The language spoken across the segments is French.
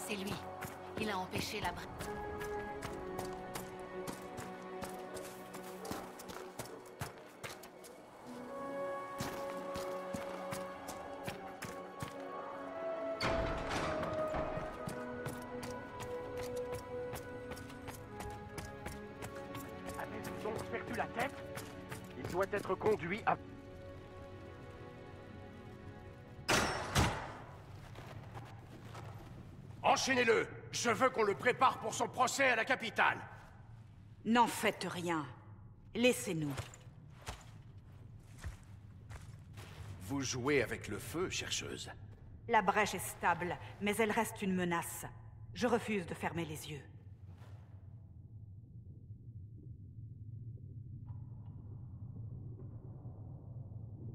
C'est lui. Il a empêché la brèche. Avez-vous donc perdu la tête? Il doit être conduit à... Enchaînez-le! Je veux qu'on le prépare pour son procès à la capitale! N'en faites rien. Laissez-nous. Vous jouez avec le feu, chercheuse. La brèche est stable, mais elle reste une menace. Je refuse de fermer les yeux.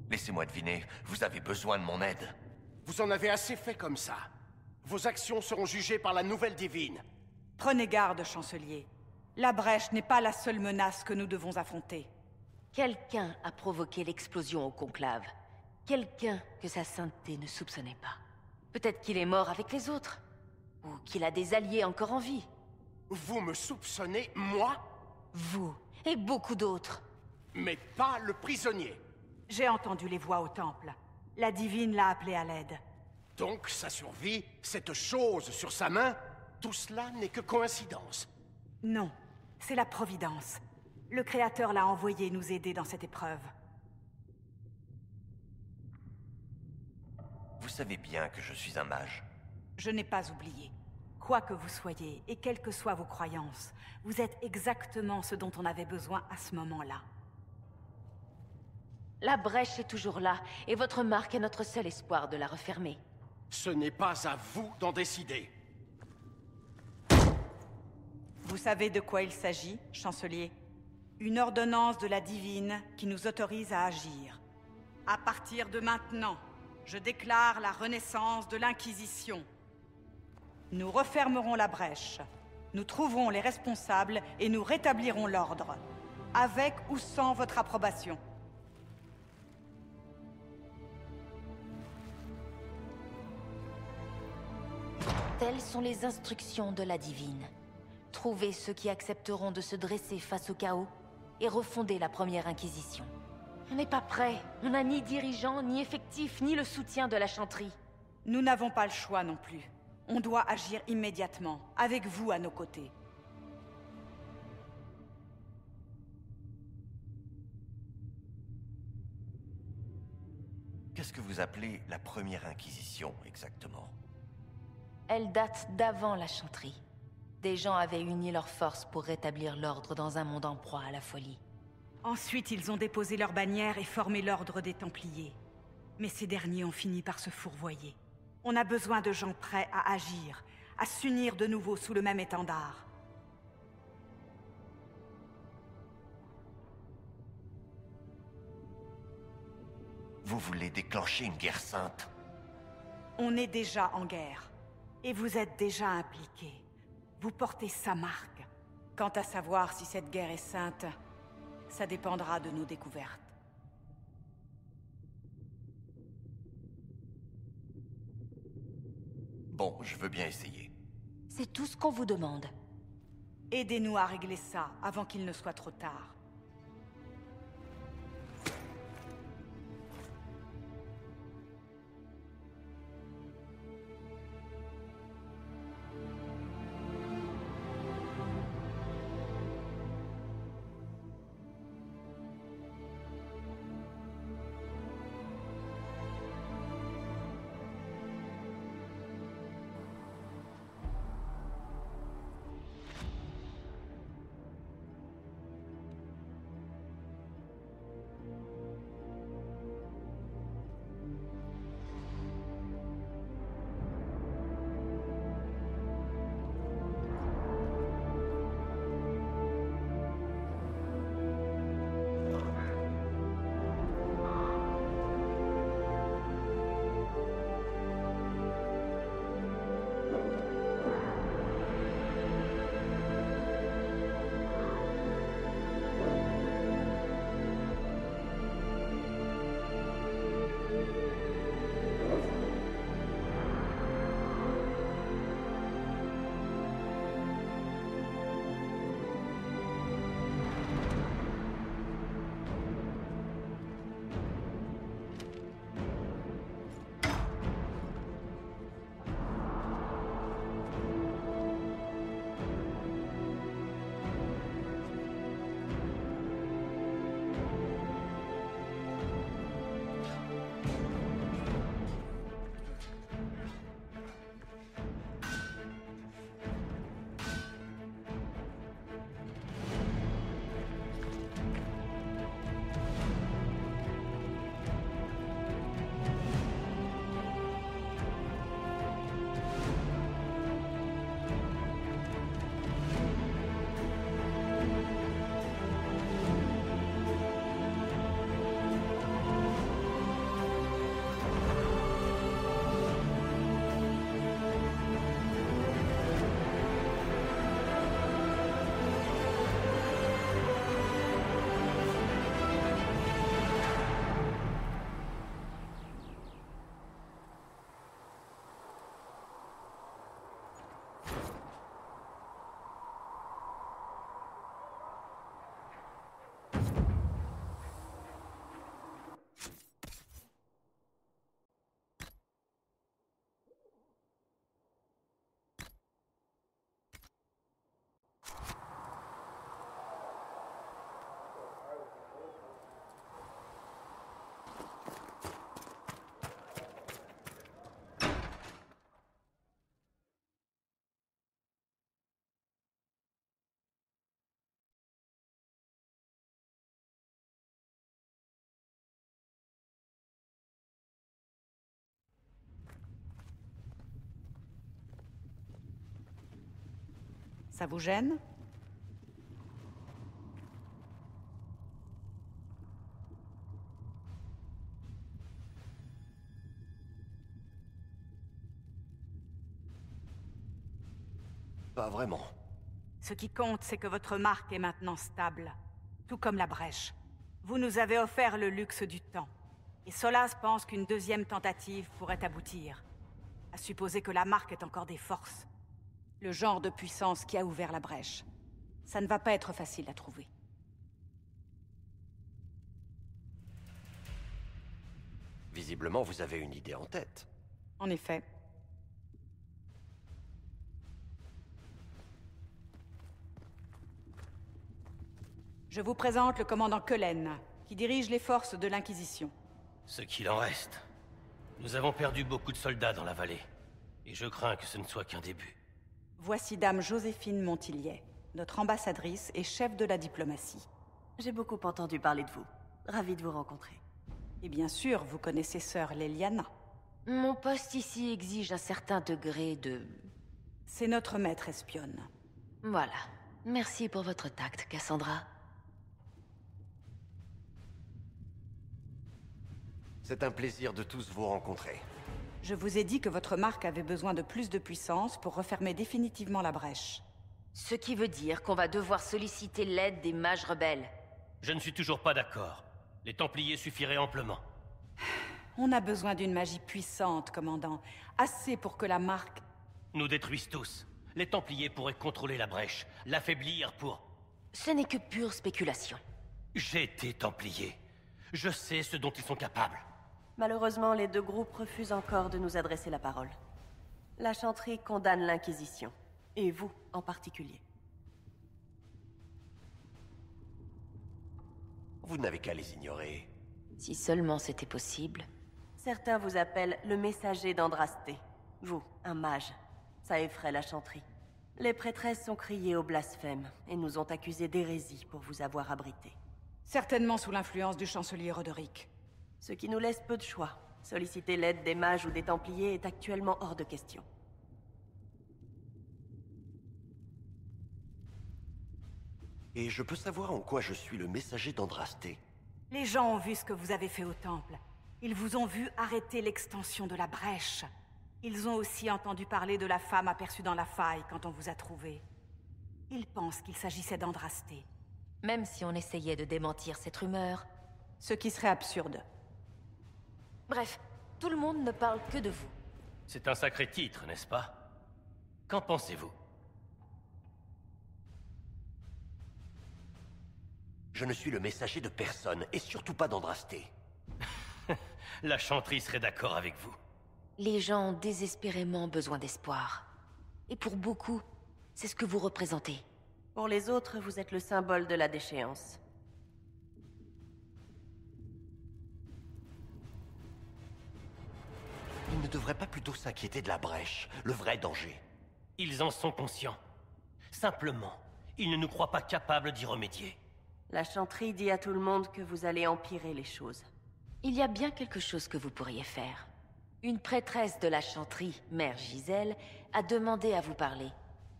Laissez-moi deviner, vous avez besoin de mon aide. Vous en avez assez fait comme ça. Vos actions seront jugées par la nouvelle divine. Prenez garde, chancelier. La brèche n'est pas la seule menace que nous devons affronter. Quelqu'un a provoqué l'explosion au conclave. Quelqu'un que sa sainteté ne soupçonnait pas. Peut-être qu'il est mort avec les autres. Ou qu'il a des alliés encore en vie. Vous me soupçonnez, moi? Vous et beaucoup d'autres. Mais pas le prisonnier. J'ai entendu les voix au temple. La divine l'a appelé à l'aide. Donc sa survie, cette chose sur sa main, tout cela n'est que coïncidence. Non, c'est la Providence. Le Créateur l'a envoyé nous aider dans cette épreuve. Vous savez bien que je suis un mage. Je n'ai pas oublié. Quoi que vous soyez, et quelles que soient vos croyances, vous êtes exactement ce dont on avait besoin à ce moment-là. La brèche est toujours là, et votre marque est notre seul espoir de la refermer. Ce n'est pas à vous d'en décider. Vous savez de quoi il s'agit, chancelier? Une ordonnance de la divine qui nous autorise à agir. À partir de maintenant, je déclare la renaissance de l'Inquisition. Nous refermerons la brèche. Nous trouverons les responsables et nous rétablirons l'ordre. Avec ou sans votre approbation. Telles sont les instructions de la divine. Trouvez ceux qui accepteront de se dresser face au chaos et refonder la première Inquisition. On n'est pas prêt. On n'a ni dirigeant, ni effectif, ni le soutien de la chanterie. Nous n'avons pas le choix non plus. On doit agir immédiatement, avec vous à nos côtés. Qu'est-ce que vous appelez la première Inquisition, exactement? Elle date d'avant la chanterie. Des gens avaient uni leurs forces pour rétablir l'ordre dans un monde en proie à la folie. Ensuite, ils ont déposé leur bannière et formé l'ordre des Templiers. Mais ces derniers ont fini par se fourvoyer. On a besoin de gens prêts à agir, à s'unir de nouveau sous le même étendard. Vous voulez déclencher une guerre sainte? On est déjà en guerre. Et vous êtes déjà impliqués. Vous portez sa marque. Quant à savoir si cette guerre est sainte, ça dépendra de nos découvertes. Bon, je veux bien essayer. C'est tout ce qu'on vous demande. Aidez-nous à régler ça avant qu'il ne soit trop tard. Ça vous gêne? Pas vraiment. Ce qui compte, c'est que votre marque est maintenant stable. Tout comme la brèche. Vous nous avez offert le luxe du temps. Et Solas pense qu'une deuxième tentative pourrait aboutir. À supposer que la marque ait encore des forces. Le genre de puissance qui a ouvert la brèche. Ça ne va pas être facile à trouver. Visiblement, vous avez une idée en tête. En effet. Je vous présente le commandant Cullen, qui dirige les forces de l'Inquisition. Ce qu'il en reste. Nous avons perdu beaucoup de soldats dans la vallée. Et je crains que ce ne soit qu'un début. Voici Dame Joséphine Montillier, notre ambassadrice et chef de la diplomatie. J'ai beaucoup entendu parler de vous. Ravie de vous rencontrer. Et bien sûr, vous connaissez sœur Leliana. Mon poste ici exige un certain degré de... C'est notre maître espionne. Voilà. Merci pour votre tact, Cassandra. C'est un plaisir de tous vous rencontrer. Je vous ai dit que votre marque avait besoin de plus de puissance pour refermer définitivement la brèche. Ce qui veut dire qu'on va devoir solliciter l'aide des mages rebelles. Je ne suis toujours pas d'accord. Les Templiers suffiraient amplement. On a besoin d'une magie puissante, commandant. Assez pour que la marque... Nous détruisent tous. Les Templiers pourraient contrôler la brèche, l'affaiblir pour... Ce n'est que pure spéculation. J'ai été Templier. Je sais ce dont ils sont capables. Malheureusement, les deux groupes refusent encore de nous adresser la parole. La Chantry condamne l'Inquisition. Et vous, en particulier. Vous n'avez qu'à les ignorer. Si seulement c'était possible. Certains vous appellent le messager d'Andrasté. Vous, un mage. Ça effraie la Chantry. Les prêtresses sont criées au blasphème et nous ont accusés d'hérésie pour vous avoir abrité. Certainement sous l'influence du chancelier Roderick. Ce qui nous laisse peu de choix. Solliciter l'aide des mages ou des Templiers est actuellement hors de question. Et je peux savoir en quoi je suis le messager d'Andrasté? Les gens ont vu ce que vous avez fait au temple. Ils vous ont vu arrêter l'extension de la brèche. Ils ont aussi entendu parler de la femme aperçue dans la faille quand on vous a trouvé. Ils pensent qu'il s'agissait d'Andrasté. Même si on essayait de démentir cette rumeur. Ce qui serait absurde. Bref, tout le monde ne parle que de vous. C'est un sacré titre, n'est-ce pas? Qu'en pensez-vous? Je ne suis le messager de personne, et surtout pas d'Andrasté. La Chantry serait d'accord avec vous. Les gens ont désespérément besoin d'espoir. Et pour beaucoup, c'est ce que vous représentez. Pour les autres, vous êtes le symbole de la déchéance. Ils ne devraient pas plutôt s'inquiéter de la brèche, le vrai danger. Ils en sont conscients. Simplement, ils ne nous croient pas capables d'y remédier. La Chantry dit à tout le monde que vous allez empirer les choses. Il y a bien quelque chose que vous pourriez faire. Une prêtresse de la Chantry, Mère Giselle, a demandé à vous parler.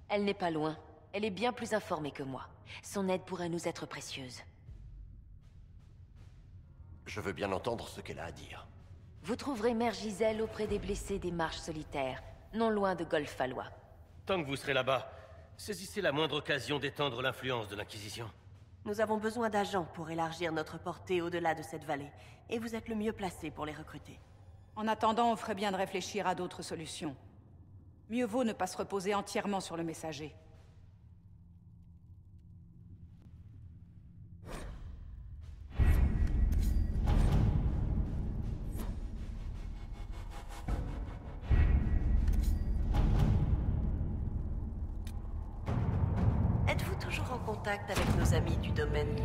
Elle n'est pas loin. Elle est bien plus informée que moi. Son aide pourrait nous être précieuse. Je veux bien entendre ce qu'elle a à dire. Vous trouverez Mère Giselle auprès des blessés des marches solitaires, non loin de Golfallois. Tant que vous serez là-bas, saisissez la moindre occasion d'étendre l'influence de l'Inquisition. Nous avons besoin d'agents pour élargir notre portée au-delà de cette vallée, et vous êtes le mieux placé pour les recruter. En attendant, on ferait bien de réfléchir à d'autres solutions. Mieux vaut ne pas se reposer entièrement sur le messager. Êtes-vous toujours en contact avec nos amis du domaine?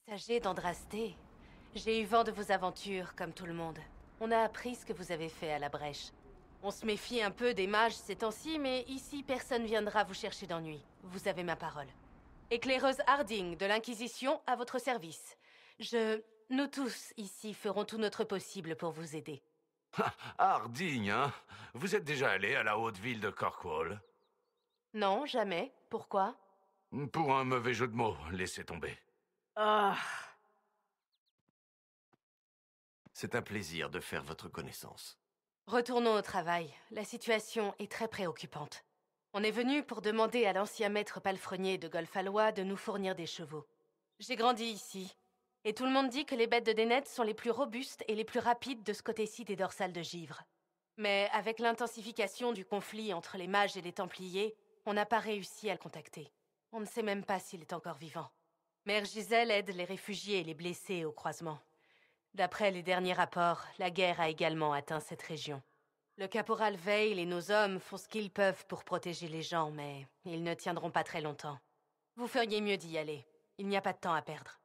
Messager d'Andrasté, j'ai eu vent de vos aventures, comme tout le monde. On a appris ce que vous avez fait à la brèche. On se méfie un peu des mages ces temps-ci, mais ici, personne viendra vous chercher d'ennui. Vous avez ma parole. Éclaireuse Harding, de l'Inquisition, à votre service. Nous tous, ici, ferons tout notre possible pour vous aider. Harding, hein? Vous êtes déjà allé à la haute ville de Corkwall? Non, jamais. Pourquoi? Pour un mauvais jeu de mots, laissez tomber. Ah. C'est un plaisir de faire votre connaissance. Retournons au travail. La situation est très préoccupante. On est venu pour demander à l'ancien maître palefrenier de Golfalois de nous fournir des chevaux. J'ai grandi ici, et tout le monde dit que les bêtes de Dénette sont les plus robustes et les plus rapides de ce côté-ci des dorsales de givre. Mais avec l'intensification du conflit entre les mages et les Templiers, on n'a pas réussi à le contacter. On ne sait même pas s'il est encore vivant. Mère Giselle aide les réfugiés et les blessés au croisement. D'après les derniers rapports, la guerre a également atteint cette région. Le caporal Veil et nos hommes font ce qu'ils peuvent pour protéger les gens, mais ils ne tiendront pas très longtemps. Vous feriez mieux d'y aller. Il n'y a pas de temps à perdre.